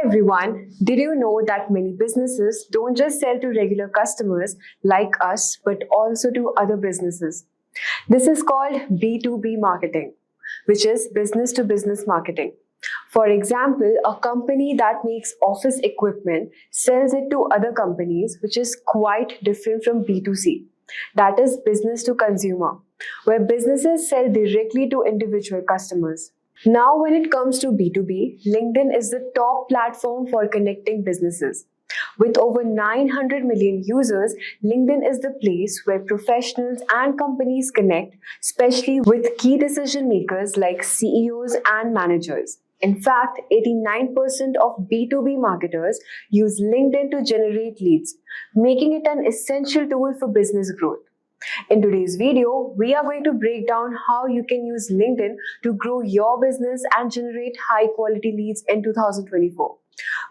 everyone, did you know that many businesses don't just sell to regular customers like us, but also to other businesses? This is called B2B marketing, which is business to business marketing. For example, a company that makes office equipment sells it to other companies, which is quite different from B2C. That is business to consumer, where businesses sell directly to individual customers. Now, when it comes to B2B, LinkedIn is the top platform for connecting businesses. With over 900 million users, LinkedIn is the place where professionals and companies connect, especially with key decision makers like CEOs and managers. In fact, 89% of B2B marketers use LinkedIn to generate leads, making it an essential tool for business growth. In today's video, we are going to break down how you can use LinkedIn to grow your business and generate high-quality leads in 2024.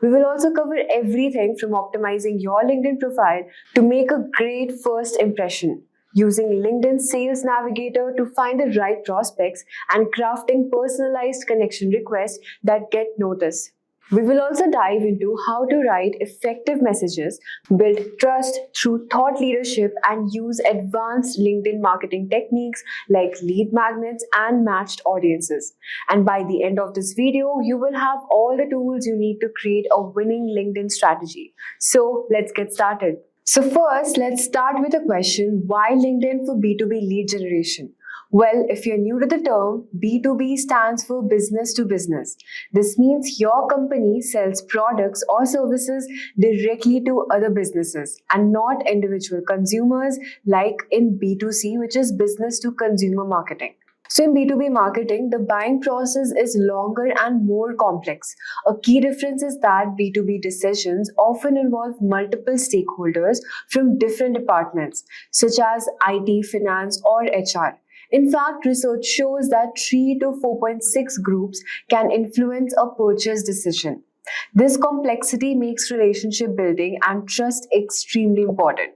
We will also cover everything from optimizing your LinkedIn profile to make a great first impression, using LinkedIn Sales Navigator to find the right prospects, and crafting personalized connection requests that get noticed. We will also dive into how to write effective messages, build trust through thought leadership, and use advanced LinkedIn marketing techniques like lead magnets and matched audiences. And by the end of this video, you will have all the tools you need to create a winning LinkedIn strategy. So let's get started. So first, let's start with a question: why LinkedIn for B2B lead generation? Well, if you're new to the term, B2B stands for business to business. This means your company sells products or services directly to other businesses and not individual consumers like in B2C, which is business to consumer marketing. So in B2B marketing, the buying process is longer and more complex. A key difference is that B2B decisions often involve multiple stakeholders from different departments, such as IT, finance, or HR. In fact, research shows that 3 to 4.6 groups can influence a purchase decision. This complexity makes relationship building and trust extremely important.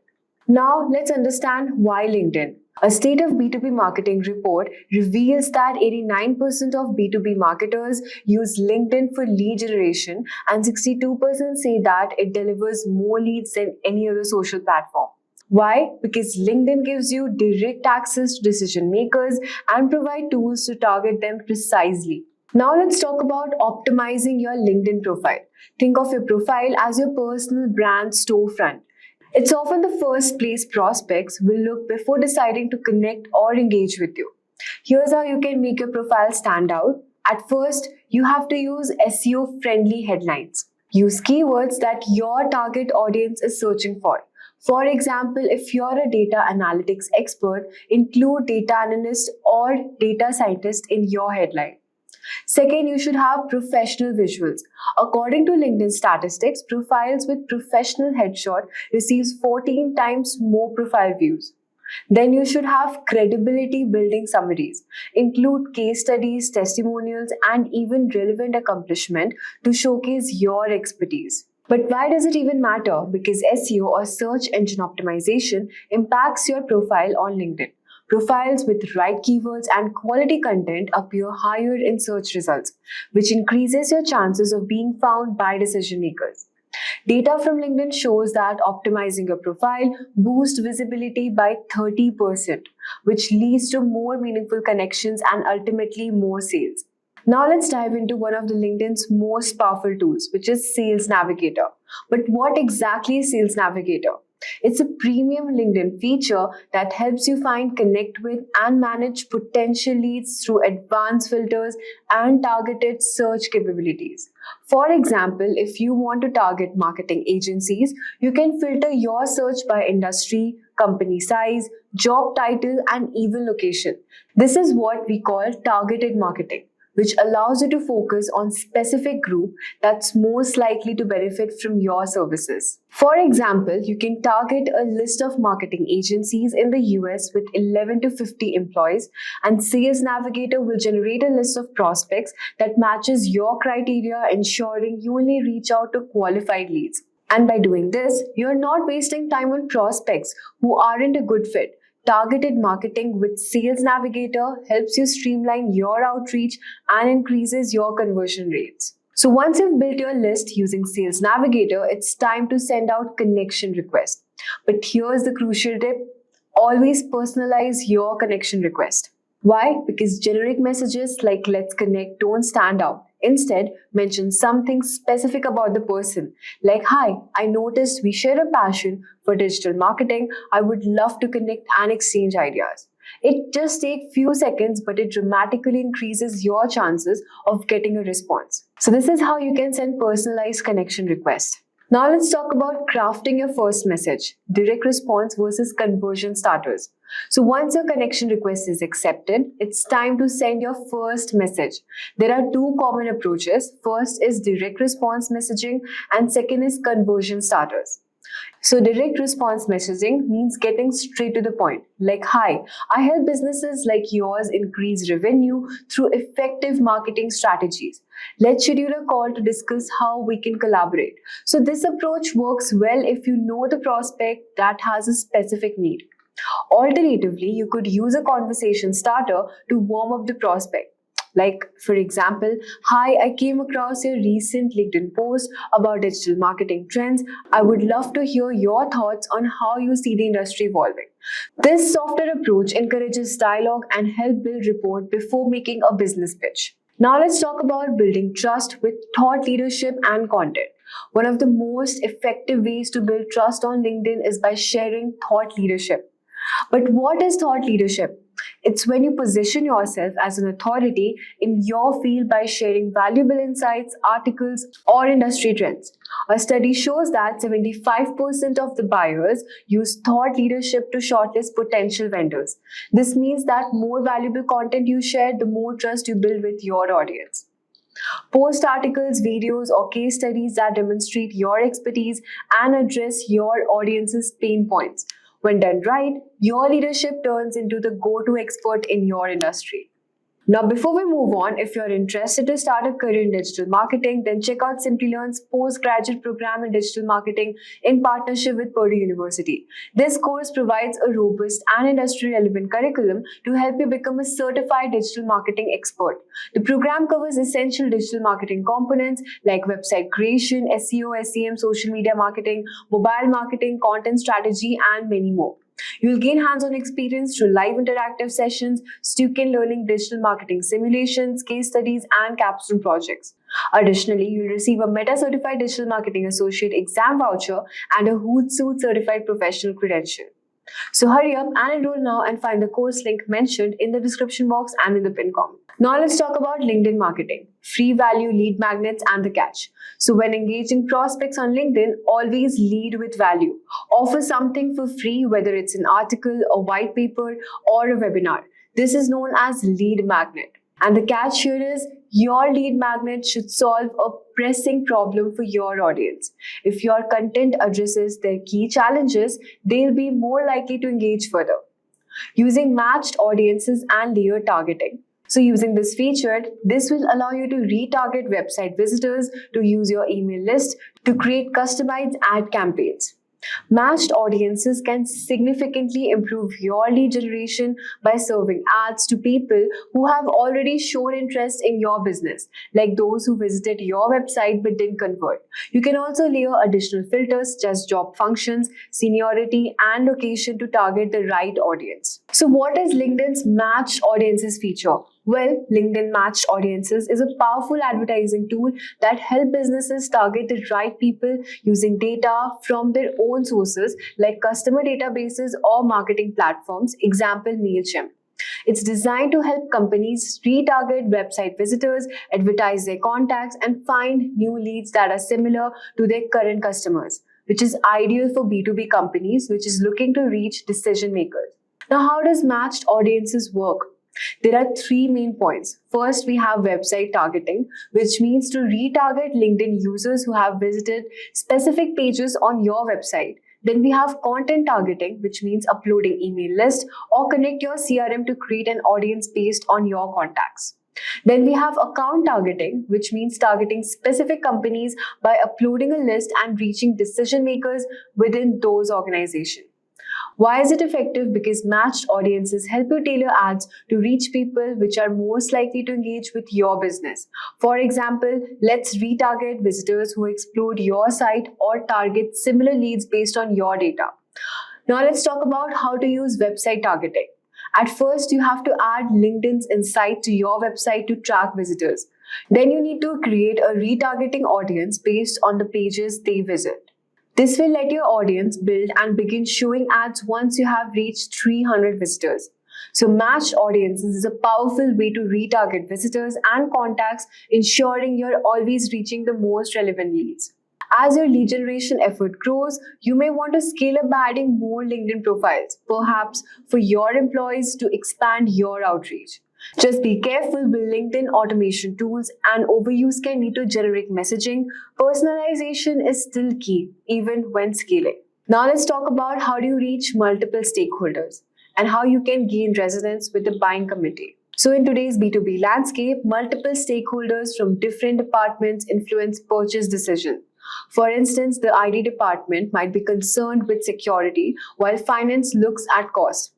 Now, let's understand why LinkedIn. A State of B2B Marketing report reveals that 89% of B2B marketers use LinkedIn for lead generation, and 62% say that it delivers more leads than any other social platform. Why? Because LinkedIn gives you direct access to decision makers and provide tools to target them precisely. Now let's talk about optimizing your LinkedIn profile. Think of your profile as your personal brand storefront. It's often the first place prospects will look before deciding to connect or engage with you. Here's how you can make your profile stand out. At first, you have to use SEO-friendly headlines. Use keywords that your target audience is searching for. For example, if you're a data analytics expert, include data analyst or data scientist in your headline. Second, you should have professional visuals. According to LinkedIn statistics, profiles with professional headshot receives 14 times more profile views. Then you should have credibility building summaries. Include case studies, testimonials, and even relevant accomplishment to showcase your expertise. But why does it even matter? Because SEO or search engine optimization impacts your profile on LinkedIn. Profiles with right keywords and quality content appear higher in search results, which increases your chances of being found by decision makers. Data from LinkedIn shows that optimizing your profile boosts visibility by 30%, which leads to more meaningful connections and ultimately more sales. Now let's dive into one of the LinkedIn's most powerful tools, which is Sales Navigator. But what exactly is Sales Navigator? It's a premium LinkedIn feature that helps you find, connect with, and manage potential leads through advanced filters and targeted search capabilities. For example, if you want to target marketing agencies, you can filter your search by industry, company size, job title, and even location. This is what we call targeted marketing, which allows you to focus on specific group that's most likely to benefit from your services. For example, you can target a list of marketing agencies in the US with 11 to 50 employees, and Sales Navigator will generate a list of prospects that matches your criteria, ensuring you only reach out to qualified leads. And by doing this, you're not wasting time on prospects who aren't a good fit. Targeted marketing with Sales Navigator helps you streamline your outreach and increases your conversion rates. So once you've built your list using Sales Navigator, it's time to send out connection requests. But here's the crucial tip: always personalize your connection request. Why? Because generic messages like "let's connect" don't stand out. Instead, mention something specific about the person, like "Hi, I noticed we share a passion for digital marketing. I would love to connect and exchange ideas." It just takes few seconds, but it dramatically increases your chances of getting a response. So this is how you can send personalized connection requests. Now let's talk about crafting your first message: direct response versus conversion starters. So once your connection request is accepted, it's time to send your first message. There are two common approaches. First is direct response messaging and second is conversion starters. So direct response messaging means getting straight to the point, like "Hi, I help businesses like yours increase revenue through effective marketing strategies. Let's schedule a call to discuss how we can collaborate." So this approach works well if you know the prospect that has a specific need. Alternatively, you could use a conversation starter to warm up the prospect. Like, for example, "Hi, I came across your recent LinkedIn post about digital marketing trends. I would love to hear your thoughts on how you see the industry evolving." This softer approach encourages dialogue and helps build rapport before making a business pitch. Now let's talk about building trust with thought leadership and content. One of the most effective ways to build trust on LinkedIn is by sharing thought leadership. But what is thought leadership? It's when you position yourself as an authority in your field by sharing valuable insights, articles, or industry trends. A study shows that 75% of the buyers use thought leadership to shortlist potential vendors. This means that more valuable content you share, the more trust you build with your audience. Post articles, videos, or case studies that demonstrate your expertise and address your audience's pain points. When done right, your leadership turns into the go-to expert in your industry. Now, before we move on, if you're interested to start a career in digital marketing, then check out Simplilearn's postgraduate program in digital marketing in partnership with Purdue University. This course provides a robust and industry-relevant curriculum to help you become a certified digital marketing expert. The program covers essential digital marketing components like website creation, SEO, SEM, social media marketing, mobile marketing, content strategy, and many more. You'll gain hands-on experience through live interactive sessions, Stukent Learning digital marketing simulations, case studies, and capstone projects. Additionally, you'll receive a Meta-certified digital marketing associate exam voucher and a Hootsuite certified professional credential. So hurry up and enroll now and find the course link mentioned in the description box and in the pinned comment. Now let's talk about LinkedIn marketing, free value, lead magnets, and the catch. So when engaging prospects on LinkedIn, always lead with value. Offer something for free, whether it's an article, a white paper, or a webinar. This is known as lead magnet. And the catch here is your lead magnet should solve a pressing problem for your audience. If your content addresses their key challenges, they'll be more likely to engage further. Using matched audiences and layered targeting. So using this feature, this will allow you to retarget website visitors, to use your email list, to create customized ad campaigns. Matched audiences can significantly improve your lead generation by serving ads to people who have already shown interest in your business, like those who visited your website but didn't convert. You can also layer additional filters, just job functions, seniority, and location to target the right audience. So what is LinkedIn's matched audiences feature? Well, LinkedIn Matched Audiences is a powerful advertising tool that helps businesses target the right people using data from their own sources like customer databases or marketing platforms, example MailChimp. It's designed to help companies retarget website visitors, advertise their contacts, and find new leads that are similar to their current customers, which is ideal for B2B companies which is looking to reach decision makers. Now, how does matched audiences work? There are three main points. First, we have website targeting, which means to retarget LinkedIn users who have visited specific pages on your website. Then we have content targeting, which means uploading email list or connect your CRM to create an audience based on your contacts. Then we have account targeting, which means targeting specific companies by uploading a list and reaching decision makers within those organizations. Why is it effective? Because matched audiences help you tailor ads to reach people which are most likely to engage with your business. For example, let's retarget visitors who explode your site or target similar leads based on your data. Now let's talk about how to use website targeting. At first, you have to add LinkedIn's insight to your website to track visitors. Then you need to create a retargeting audience based on the pages they visit. This will let your audience build and begin showing ads once you have reached 300 visitors. So matched audiences is a powerful way to retarget visitors and contacts, ensuring you're always reaching the most relevant leads. As your lead generation effort grows, you may want to scale up by adding more LinkedIn profiles, perhaps for your employees to expand your outreach. Just be careful with LinkedIn automation tools, and overuse can lead to generic messaging. Personalization is still key, even when scaling. Now let's talk about how do you reach multiple stakeholders and how you can gain resonance with the buying committee. So in today's B2B landscape, multiple stakeholders from different departments influence purchase decisions. For instance, the IT department might be concerned with security, while finance looks at cost.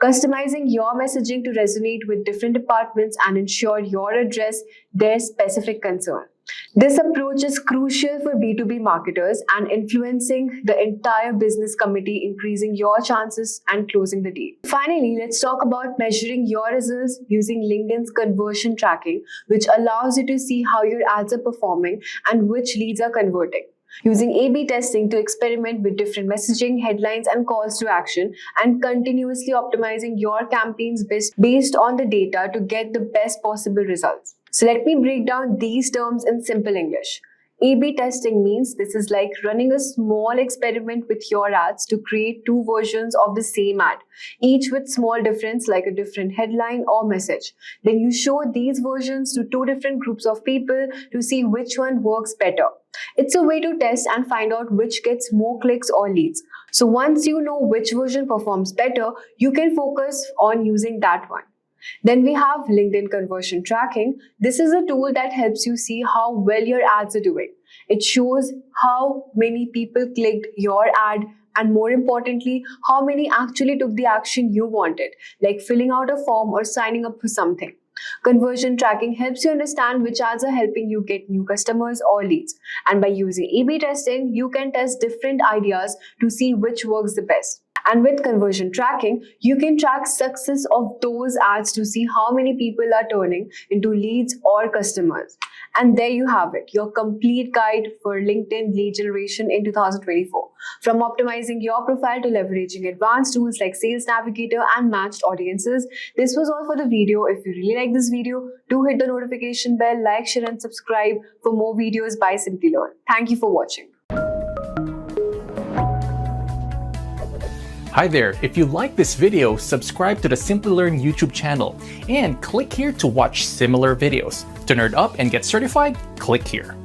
Customizing your messaging to resonate with different departments and ensure you address their specific concern. This approach is crucial for B2B marketers and influencing the entire business committee, increasing your chances and closing the deal. Finally, let's talk about measuring your results using LinkedIn's conversion tracking, which allows you to see how your ads are performing and which leads are converting. Using A/B testing to experiment with different messaging, headlines, and calls to action, and continuously optimizing your campaigns based on the data to get the best possible results. So let me break down these terms in simple English. A/B testing means this is like running a small experiment with your ads to create two versions of the same ad, each with small difference like a different headline or message. Then you show these versions to two different groups of people to see which one works better. It's a way to test and find out which gets more clicks or leads. So once you know which version performs better, you can focus on using that one. Then we have LinkedIn conversion tracking. This is a tool that helps you see how well your ads are doing. It shows how many people clicked your ad and, more importantly, how many actually took the action you wanted, like filling out a form or signing up for something. Conversion tracking helps you understand which ads are helping you get new customers or leads. And by using A/B testing, you can test different ideas to see which works the best. And with conversion tracking, you can track success of those ads to see how many people are turning into leads or customers. And there you have it, your complete guide for LinkedIn lead generation in 2024. From optimizing your profile to leveraging advanced tools like Sales Navigator and matched audiences. This was all for the video. If you really like this video, do hit the notification bell, like, share, and subscribe for more videos by Simplilearn. Thank you for watching. Hi there, if you like this video, subscribe to the Simplilearn YouTube channel and click here to watch similar videos. To nerd up and get certified, click here.